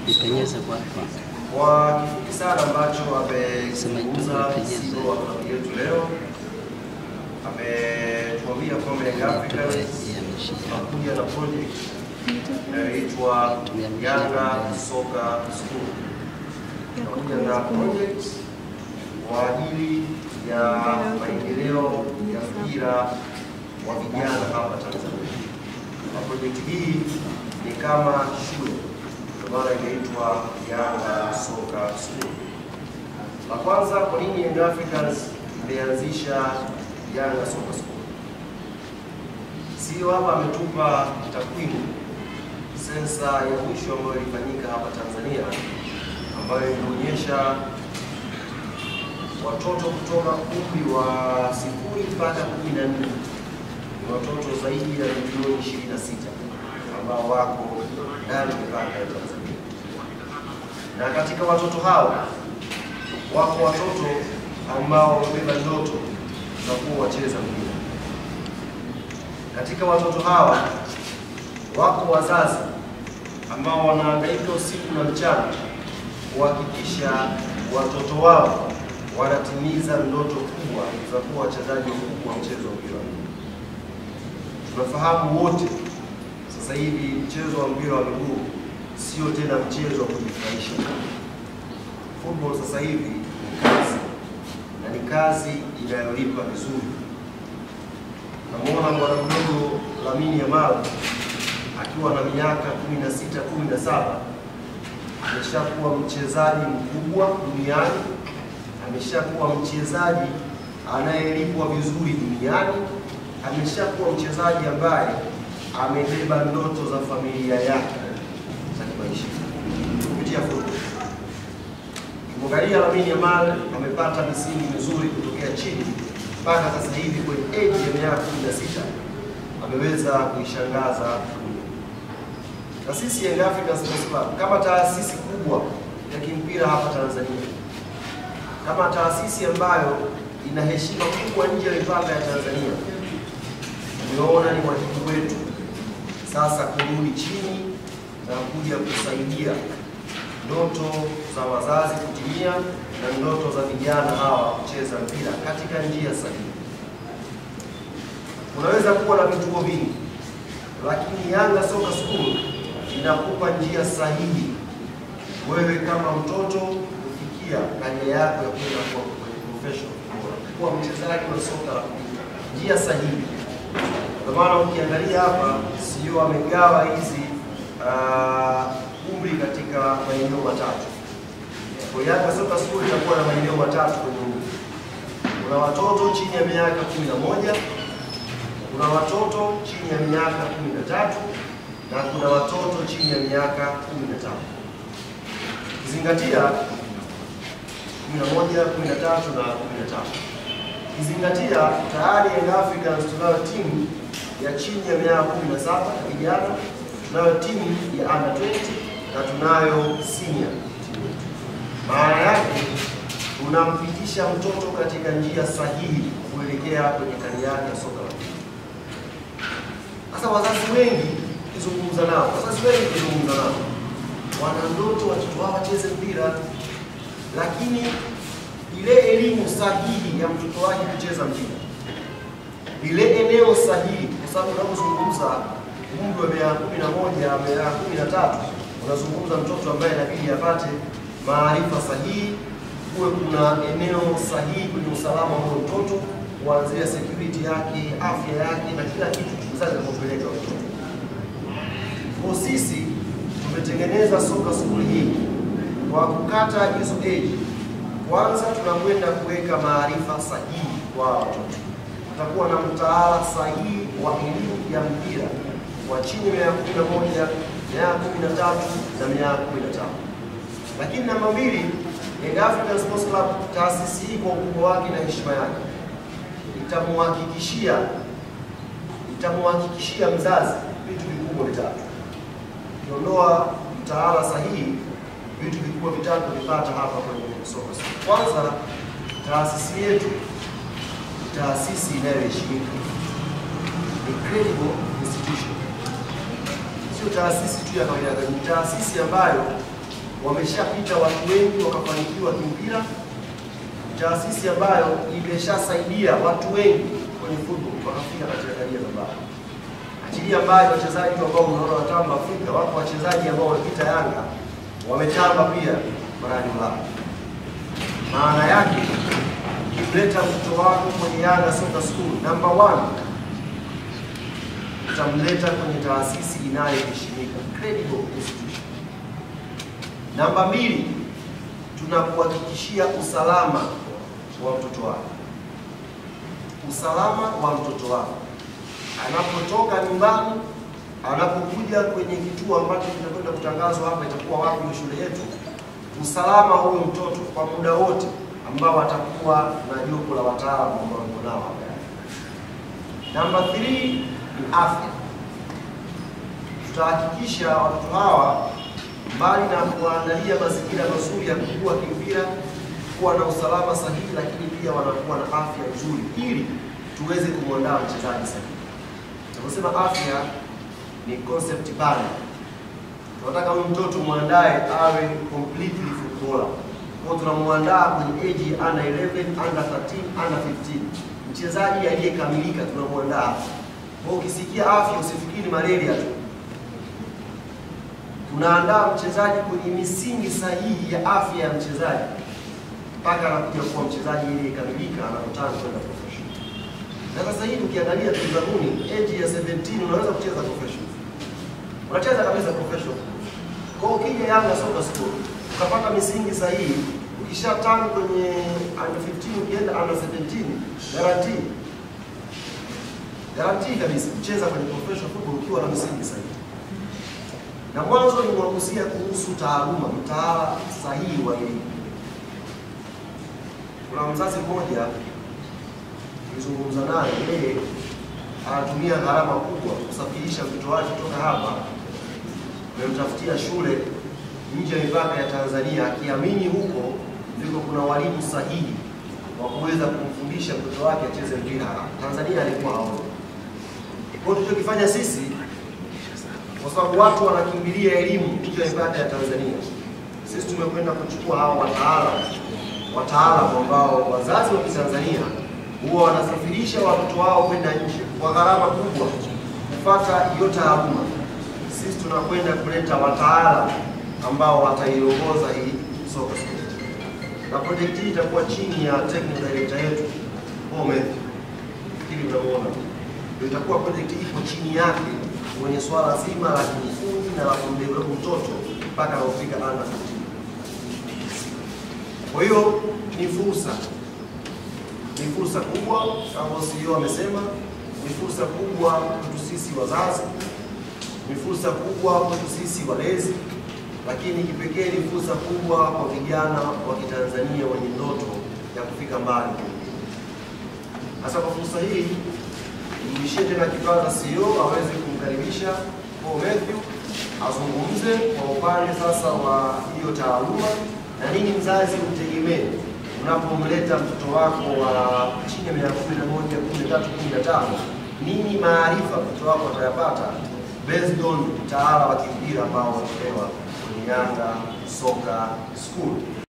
Nipenyeza kwa kifupi sana ambacho amezungumza CEO wa klabu yetu leo. Ametuambia kwamba Young Africans anakuja na project inayoitwa Yanga Soka School. Anakuja na project kwa ajili ya maendeleo ya mpira wa vijana hapa Tanzania. Na project hii ni kama shule, kwa maana inaitwa Yanga Soka School. La kwanza, kwa nini Young Africans imeanzisha Yanga Soka School? Sio hapa ametupa takwimu sensa ya mwisho ambayo ilifanyika hapa Tanzania, ambayo inaonyesha watoto kutoka umri wa 0 mpaka 14 ni watoto zaidi ya milioni 26 ambao wako ndani ya mipaka ya Tanzania. Na katika watoto hao wako watoto ambao wamebeba ndoto za kuwa wacheza mpira. Katika watoto hawa wako wazazi ambao wanahangaika usiku na mchana kuhakikisha watoto wao wanatimiza ndoto kubwa za kuwa wachezaji wakubwa wa mchezo wa mpira. Tunafahamu wote sasa hivi mchezo wa mpira wa miguu sio tena mchezo wa kujifurahisha. Football sasa hivi ni kazi, na ni kazi inayolipa vizuri. Namuona mwana mdogo Lamine Yamal akiwa na miaka 16, 17 ameshakuwa mchezaji mkubwa duniani, ameshakuwa mchezaji anayelipwa vizuri duniani, ameshakuwa mchezaji ambaye amebeba ndoto za familia yake za kimaisha kupitia football. Kimwangalia Lamine Yamal amepata misingi mizuri kutokea chini mpaka sasa hivi kwenye age ya miaka 16 ameweza kuishangaza dunia. Na sisi Young Africans kama taasisi kubwa ya kimpira hapa Tanzania, kama taasisi ambayo ina heshima kubwa nje ya mipaka ya Tanzania, tumeona ni wajibu wetu sasa kurudi chini na kuja kusaidia ndoto za wazazi kutimia na ndoto za vijana hawa kucheza mpira katika njia sahihi. Unaweza kuwa na vituo vingi, lakini Yanga Soka School inakupa njia sahihi wewe kama mtoto kufikia karia yako ya kwenda kuwa professional, kuwa mchezaji wa soka la mpira. Njia sahihi. Kwa maana ukiangalia hapa sio amegawa hizi umri katika maeneo matatu. Kwa Yanga Soka School itakuwa na maeneo matatu kwenye umri. Kuna watoto chini ya miaka 11, kuna watoto chini ya miaka 13, na kuna watoto chini ya miaka 15. Kizingatia 11, 13 na 15. Kizingatia tayari Young Africans tunayo timu ya chini ya miaka 17 vijana, tunayo timu ya under 20 na tunayo senior. Maana yake tunampitisha mtoto katika njia sahihi kuelekea kwenye karia yake ya soka la mpira. Sasa wazazi wengi kizungumza nao, wana ndoto watoto wao wacheze mpira, lakini ile elimu sahihi ya mtoto wake kucheza mpira, ile eneo sahihi, kwa sababu unapozungumza umri wa miaka 11, miaka 13, unazungumza mtoto ambaye inabidi apate maarifa sahihi, kuwe kuna eneo sahihi kwenye usalama wa mtoto, kuanzia security yake, afya yake na kila kitu mzazi anapopeleka mtoto. Kwa sisi tumetengeneza Soka School hii kwa kukata hizo age. Kwanza tunakwenda kuweka maarifa sahihi kwa watoto. Tutakuwa na mtaala sahihi wa elimu ya mpira kwa chini ya 11, miaka 13 na miaka 15. Lakini namba 2, Young African Sports Club, taasisi hii kwa ukubwa wake na heshima yake, itamhakikishia mzazi vitu vikubwa vitatu. Ukiondoa mtaala sahihi, vitu vikubwa vitatu vipata hapa kwenye Soka School. Kwanza, taasisi yetu ni taasisi inayoheshimika, ni credible institution. Sio taasisi tu ya kawaida, ni taasisi ambayo wameshapita watu wengi wakafanikiwa kimpira, taasisi ambayo imeshasaidia watu wengi kwenye football wakafika katika daraja za mbali. Achilia mbali wachezaji ambao unaona watamba Afrika, wapo wachezaji ambao wamepita Yanga wametamba pia barani Ulaya. Maana yake ukileta mtoto wako kwenye Yanga Soccer School, number 1 utamleta kwenye taasisi inayoheshimika, credible institution. Namba 2, tunakuhakikishia usalama wa mtoto wako. Usalama wa mtoto wako anapotoka nyumbani, anapokuja kwenye kituo ambacho kinakwenda kutangazwa hapa itakuwa wapi ni shule yetu, usalama huyo mtoto kwa muda wote ambao atakuwa na jopo la wataalamu ambao wako nao hapa. Namba 3 ni afya. Tutahakikisha watoto hawa mbali na kuandalia mazingira mazuri ya kukua kimpira, kuwa na usalama sahihi, lakini pia wanakuwa na afya nzuri ili tuweze kumwandaa mchezaji sahihi. Tunasema afya ni concept pana. Tunataka huyu mtoto muandae awe completely footballer. Kwa tunamwandaa kwenye age under 11, under 13, under 15. Mchezaji aliyekamilika tunamwandaa. Kwa ukisikia afya usifikiri malaria tu. Tunaandaa mchezaji kwenye misingi sahihi ya afya ya mchezaji mpaka anakuja kuwa mchezaji aliyekamilika anapotaka kwenda professional. Na sasa hivi ukiangalia Tanzania age ya 17 unaweza kucheza professional. Unacheza kabisa professional. Kwa ukija Yanga Soccer School ukapata misingi sahihi, ukishatana kwenye under 15 ukienda under 17 guarantee kabisa kucheza kwenye professional football ukiwa na misingi sahihi. Na mwanzo nimwagusia kuhusu taaluma, mtaala sahihi wa elimu. Kuna mzazi mmoja nilizungumza naye, yeye anatumia gharama kubwa kusafirisha mtoto wake kutoka hapa kumtafutia shule nje ya mipaka ya Tanzania, akiamini huko ndiko kuna walimu sahihi wa kuweza kumfundisha mtoto wake acheze mpira. Tanzania alikuwa haoni. Kwa hiyo tulichokifanya sisi, kwa sababu watu wanakimbilia elimu nje ya mipaka ya Tanzania, sisi tumekwenda kuchukua hao wataalamu ambao wazazi wa Tanzania huwa wanasafirisha watoto wao kwenda nje kwa gharama kubwa kufuata hiyo taaluma. Sisi tunakwenda kuleta wataalamu ambao wataiongoza hii Soccer School. Na project hii itakuwa chini ya technical director yetu Mohamed. Hili mnaona. Ndio itakuwa project ipo chini yake kwenye swala zima la kufunzi na la kumdevelop mtoto mpaka anafika under 15. Kwa hiyo ni fursa kubwa kama CEO amesema, ni fursa kubwa kwetu sisi wazazi, ni fursa kubwa kwetu sisi walezi, lakini kipekee ni fursa kubwa kwa vijana wa Kitanzania wenye ndoto ya kufika mbali. Hasa kwa fursa hii nimishie tena kipaza CEO aweze kumkaribisha Paul Matthew azungumze kwa upande sasa wa hiyo taaluma na nini mzazi utegemee unapomleta mtoto wako wa chini ya miaka 11, 13, 15, nini maarifa mtoto wako atayapata based on mtaala wa kimpira ambao wanapewa kwenye Yanga Soccer School.